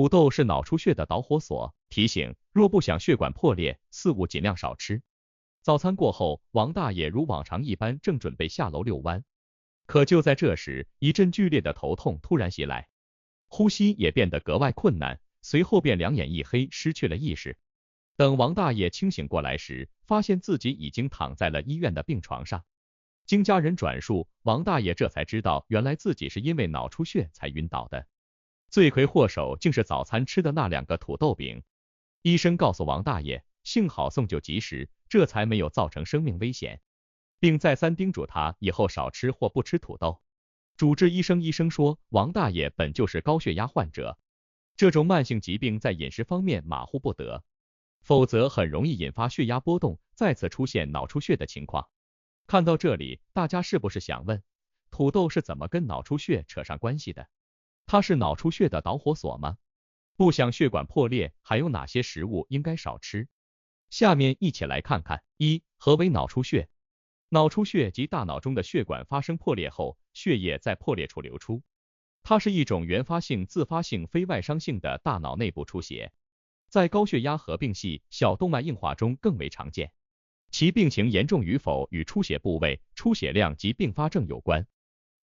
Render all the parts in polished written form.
土豆是脑出血的导火索，提醒若不想血管破裂，四物尽量少吃。早餐过后，王大爷如往常一般正准备下楼遛弯，可就在这时，一阵剧烈的头痛突然袭来，呼吸也变得格外困难，随后便两眼一黑，失去了意识。等王大爷清醒过来时，发现自己已经躺在了医院的病床上。经家人转述，王大爷这才知道，原来自己是因为脑出血才晕倒的。罪魁祸首竟是早餐吃的那2个土豆饼。医生告诉王大爷，幸好送救及时，这才没有造成生命危险，并再三叮嘱他以后少吃或不吃土豆。主治医生说，王大爷本就是高血压患者，这种慢性疾病在饮食方面马虎不得，否则很容易引发血压波动，再次出现脑出血的情况。看到这里，大家是不是想问，土豆是怎么跟脑出血扯上关系的？它是脑出血的导火索吗？不想血管破裂，还有哪些食物应该少吃？下面一起来看看。1. 何为脑出血？脑出血即大脑中的血管发生破裂后，血液在破裂处流出，它是一种原发性、自发性、非外伤性的大脑内部出血，在高血压合并系小动脉硬化中更为常见，其病情严重与否与出血部位、出血量及并发症有关。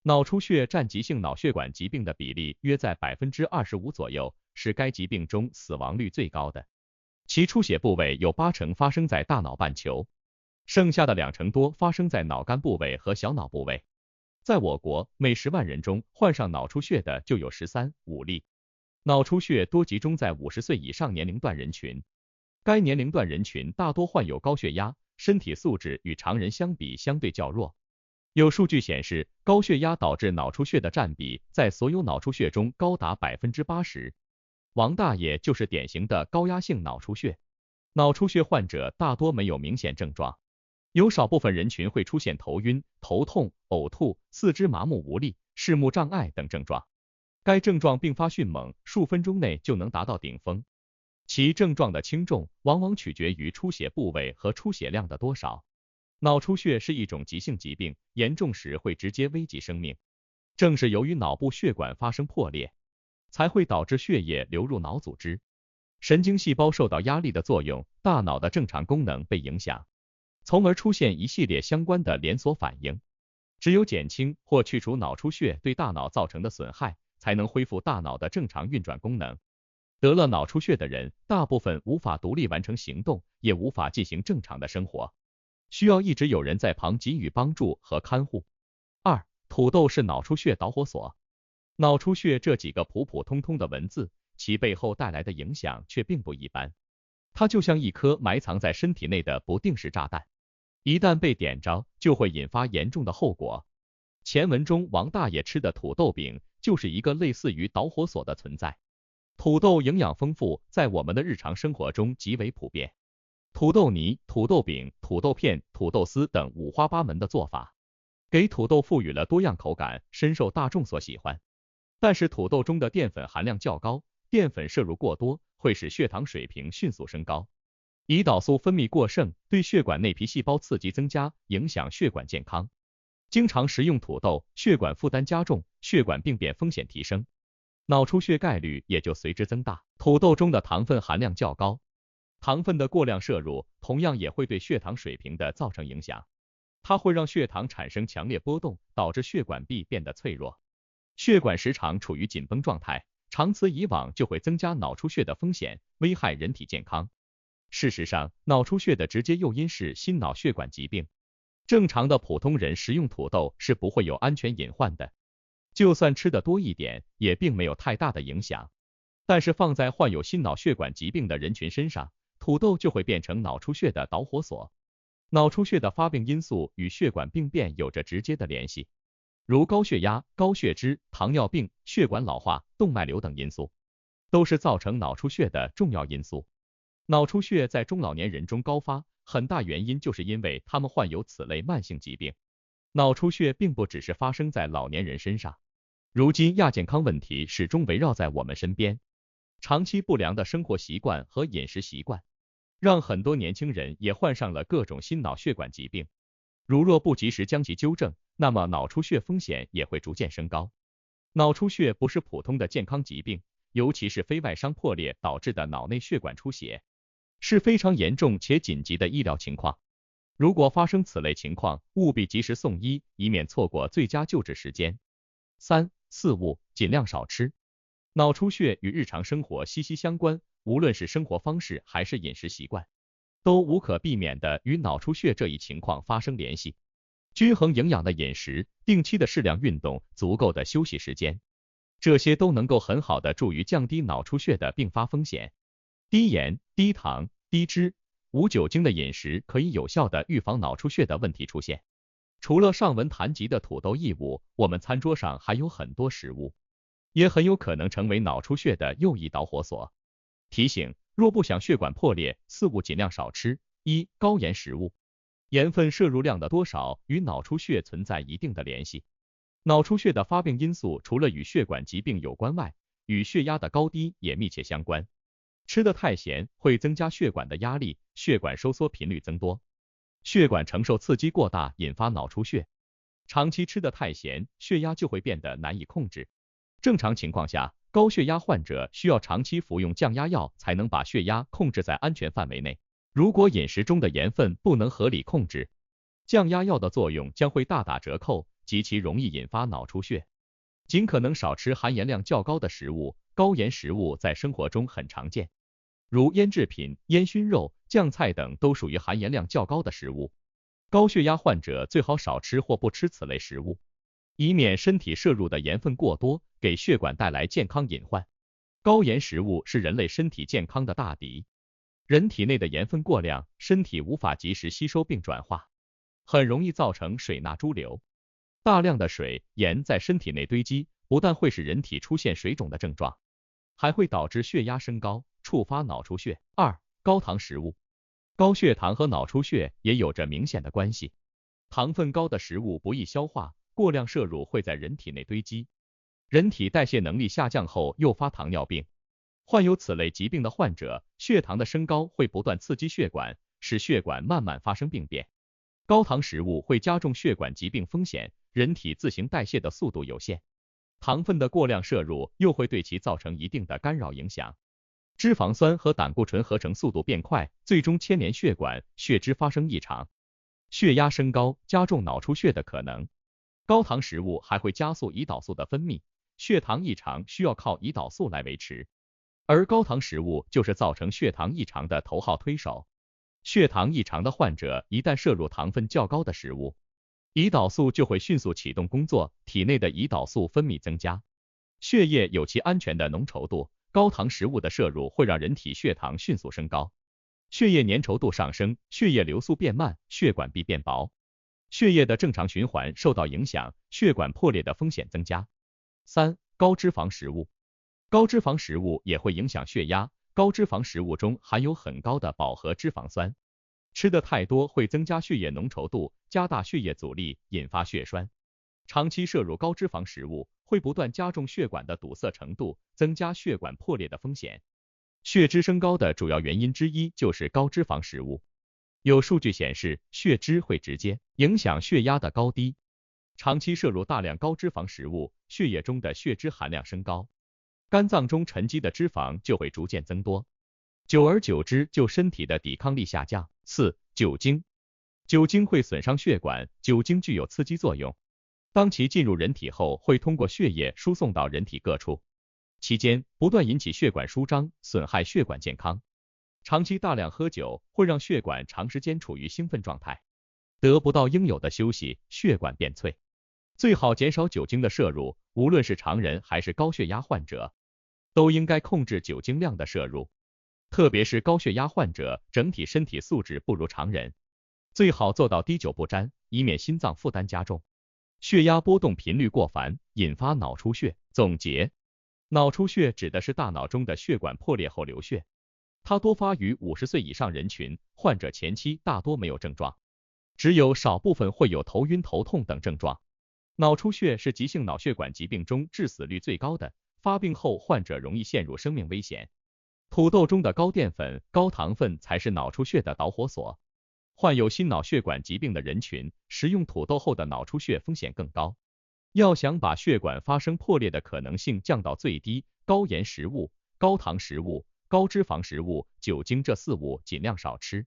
脑出血占急性脑血管疾病的比例约在 25% 左右，是该疾病中死亡率最高的。其出血部位有80%发生在大脑半球，剩下的20%多发生在脑干部位和小脑部位。在我国，每10万人中患上脑出血的就有13、5例。脑出血多集中在50岁以上年龄段人群，该年龄段人群大多患有高血压，身体素质与常人相比相对较弱。有数据显示，高血压导致脑出血的占比在所有脑出血中高达 80%。王大爷就是典型的高压性脑出血。脑出血患者大多没有明显症状，有少部分人群会出现头晕、头痛、呕吐、四肢麻木无力、视目障碍等症状。该症状并发迅猛，数分钟内就能达到顶峰。其症状的轻重往往取决于出血部位和出血量的多少。脑出血是一种急性疾病，严重时会直接危及生命。正是由于脑部血管发生破裂，才会导致血液流入脑组织，神经细胞受到压力的作用，大脑的正常功能被影响，从而出现一系列相关的连锁反应。只有减轻或去除脑出血对大脑造成的损害，才能恢复大脑的正常运转功能。得了脑出血的人，大部分无法独立完成行动，也无法进行正常的生活，需要一直有人在旁给予帮助和看护。2. 土豆是脑出血导火索。脑出血这几个普普通通的文字，其背后带来的影响却并不一般。它就像一颗埋藏在身体内的不定时炸弹，一旦被点着，就会引发严重的后果。前文中王大爷吃的土豆饼，就是一个类似于导火索的存在。土豆营养丰富，在我们的日常生活中极为普遍。土豆泥、土豆饼、土豆片、土豆丝等五花八门的做法，给土豆赋予了多样口感，深受大众所喜欢。但是土豆中的淀粉含量较高，淀粉摄入过多会使血糖水平迅速升高，胰岛素分泌过剩，对血管内皮细胞刺激增加，影响血管健康。经常食用土豆，血管负担加重，血管病变风险提升，脑出血概率也就随之增大。土豆中的糖分含量较高，糖分的过量摄入同样也会对血糖水平的造成影响，它会让血糖产生强烈波动，导致血管壁变得脆弱，血管时常处于紧绷状态，长此以往就会增加脑出血的风险，危害人体健康。事实上，脑出血的直接诱因是心脑血管疾病。正常的普通人食用土豆是不会有安全隐患的，就算吃的多一点，也并没有太大的影响。但是放在患有心脑血管疾病的人群身上，土豆就会变成脑出血的导火索。脑出血的发病因素与血管病变有着直接的联系，如高血压、高血脂、糖尿病、血管老化、动脉瘤等因素，都是造成脑出血的重要因素。脑出血在中老年人中高发，很大原因就是因为他们患有此类慢性疾病。脑出血并不只是发生在老年人身上，如今亚健康问题始终围绕在我们身边。长期不良的生活习惯和饮食习惯，让很多年轻人也患上了各种心脑血管疾病。如若不及时将其纠正，那么脑出血风险也会逐渐升高。脑出血不是普通的健康疾病，尤其是非外伤破裂导致的脑内血管出血，是非常严重且紧急的医疗情况。如果发生此类情况，务必及时送医，以免错过最佳救治时间。3. 四物尽量少吃。脑出血与日常生活息息相关，无论是生活方式还是饮食习惯，都无可避免的与脑出血这一情况发生联系。均衡营养的饮食，定期的适量运动，足够的休息时间，这些都能够很好的助于降低脑出血的并发风险。低盐、低糖、低脂、无酒精的饮食可以有效的预防脑出血的问题出现。除了上文谈及的土豆异物，我们餐桌上还有很多食物，也很有可能成为脑出血的又一导火索。提醒：若不想血管破裂，四物尽量少吃。1. 高盐食物。盐分摄入量的多少与脑出血存在一定的联系。脑出血的发病因素除了与血管疾病有关外，与血压的高低也密切相关。吃得太咸会增加血管的压力，血管收缩频率增多，血管承受刺激过大，引发脑出血。长期吃得太咸，血压就会变得难以控制。正常情况下，高血压患者需要长期服用降压药才能把血压控制在安全范围内。如果饮食中的盐分不能合理控制，降压药的作用将会大打折扣，极其容易引发脑出血。尽可能少吃含盐量较高的食物，高盐食物在生活中很常见，如腌制品、烟熏肉、酱菜等都属于含盐量较高的食物。高血压患者最好少吃或不吃此类食物，以免身体摄入的盐分过多，给血管带来健康隐患。高盐食物是人类身体健康的大敌。人体内的盐分过量，身体无法及时吸收并转化，很容易造成水钠潴留。大量的水、盐在身体内堆积，不但会使人体出现水肿的症状，还会导致血压升高，触发脑出血。2. 高糖食物。高血糖和脑出血也有着明显的关系。糖分高的食物不易消化，过量摄入会在人体内堆积，人体代谢能力下降后诱发糖尿病。患有此类疾病的患者，血糖的升高会不断刺激血管，使血管慢慢发生病变。高糖食物会加重血管疾病风险，人体自行代谢的速度有限，糖分的过量摄入又会对其造成一定的干扰影响。脂肪酸和胆固醇合成速度变快，最终牵连血管，血脂发生异常，血压升高，加重脑出血的可能。高糖食物还会加速胰岛素的分泌，血糖异常需要靠胰岛素来维持。而高糖食物就是造成血糖异常的头号推手。血糖异常的患者一旦摄入糖分较高的食物，胰岛素就会迅速启动工作，体内的胰岛素分泌增加，血液有其安全的浓稠度。高糖食物的摄入会让人体血糖迅速升高，血液粘稠度上升，血液流速变慢，血管壁变薄，血液的正常循环受到影响，血管破裂的风险增加。3. 高脂肪食物。高脂肪食物也会影响血压，高脂肪食物中含有很高的饱和脂肪酸，吃的太多会增加血液浓稠度，加大血液阻力，引发血栓。长期摄入高脂肪食物会不断加重血管的堵塞程度，增加血管破裂的风险。血脂升高的主要原因之一就是高脂肪食物。有数据显示，血脂会直接影响血压的高低。长期摄入大量高脂肪食物，血液中的血脂含量升高，肝脏中沉积的脂肪就会逐渐增多，久而久之就身体的抵抗力下降。4. 酒精。酒精会损伤血管，酒精具有刺激作用，当其进入人体后，会通过血液输送到人体各处，期间不断引起血管舒张，损害血管健康。长期大量喝酒会让血管长时间处于兴奋状态，得不到应有的休息，血管变脆。最好减少酒精的摄入，无论是常人还是高血压患者，都应该控制酒精量的摄入。特别是高血压患者，整体身体素质不如常人，最好做到滴酒不沾，以免心脏负担加重，血压波动频率过烦，引发脑出血。总结：脑出血指的是大脑中的血管破裂后流血，它多发于50岁以上人群，患者前期大多没有症状，只有少部分会有头晕头痛等症状。脑出血是急性脑血管疾病中致死率最高的，发病后患者容易陷入生命危险。土豆中的高淀粉、高糖分才是脑出血的导火索。患有心脑血管疾病的人群，食用土豆后的脑出血风险更高。要想把血管发生破裂的可能性降到最低，高盐食物、高糖食物、高脂肪食物、酒精这4物尽量少吃。